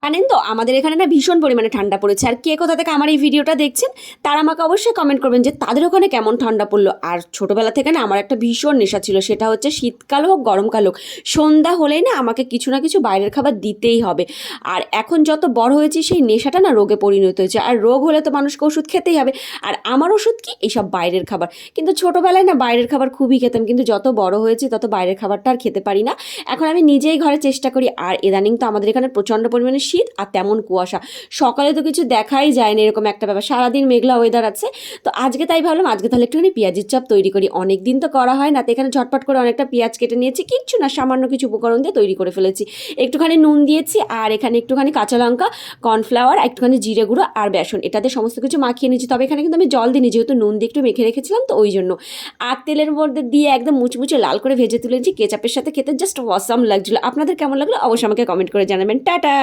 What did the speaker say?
জানেন তো আমাদের এখানে না ভীষণ পরিমাণে ঠান্ডা পড়েছে। আর কে কোথা থেকে আমার এই ভিডিওটা দেখছেন তারা আমাকে অবশ্যই কমেন্ট করবেন যে তাদের ওখানে কেমন ঠান্ডা পড়লো। আর ছোটোবেলা থেকে না আমার একটা ভীষণ নেশা ছিল, সেটা হচ্ছে শীতকাল হোক গরমকাল হোক, সন্ধ্যা হলেই না আমাকে কিছু না কিছু বাইরের খাবার দিতেই হবে। আর এখন যত বড় হয়েছি সেই নেশাটা না রোগে পরিণত হয়েছে, আর রোগ হলে তো মানুষকে ওষুধ খেতেই হবে। আর আমার ওষুধ কি এইসব বাইরের খাবার। কিন্তু ছোটোবেলায় না বাইরের খাবার খুবই খেতাম, কিন্তু যত বড় হয়েছি তত বাইরের খাবারটা আর খেতে পারি না। এখন আমি নিজেই ঘরে চেষ্টা করি। আর ইদানিং তো আমাদের এখানে প্রচণ্ড পরিমাণে শীত আর তেমন কুয়াশা, সকালে তো কিছু দেখাই যায় না, এরকম একটা ব্যাপার, সারাদিন মেঘলা ওয়েদার আছে। তো আজকে তাই ভাবলাম আজকে তাহলে একটুখানি পেঁয়াজের চপ তৈরি করি, অনেক দিন তো করা হয় না। তো এখানে ঝটপট করে অনেকটা পেঁয়াজ কেটে নিয়েছি, কিচ্ছু না সামান্য কিছু উপকরণ দিয়ে তৈরি করে ফেলেছি। একটুখানি নুন দিয়েছি, আর এখানে একটুখানি কাঁচা লঙ্কা, কর্নফ্লাওয়ার, একটুখানি জিরে গুঁড়ো আর বেসন, এটাতে সমস্ত কিছু মাখিয়ে নিয়েছি। তবে এখানে কিন্তু আমি জল দিইনি, যেহেতু নুন দিয়ে একটু মেখে রেখেছিলাম তো ওই জন্য। আর তেলের মধ্যে দিয়ে একদম মুচমুচে লাল করে ভেজে তুলেছি, কেচাপের সাথে খেতে জাস্ট অসাম লাগছিল। আপনাদের কেমন লাগলো অবশ্যই আমাকে কমেন্ট করে জানাবেন। টাটা।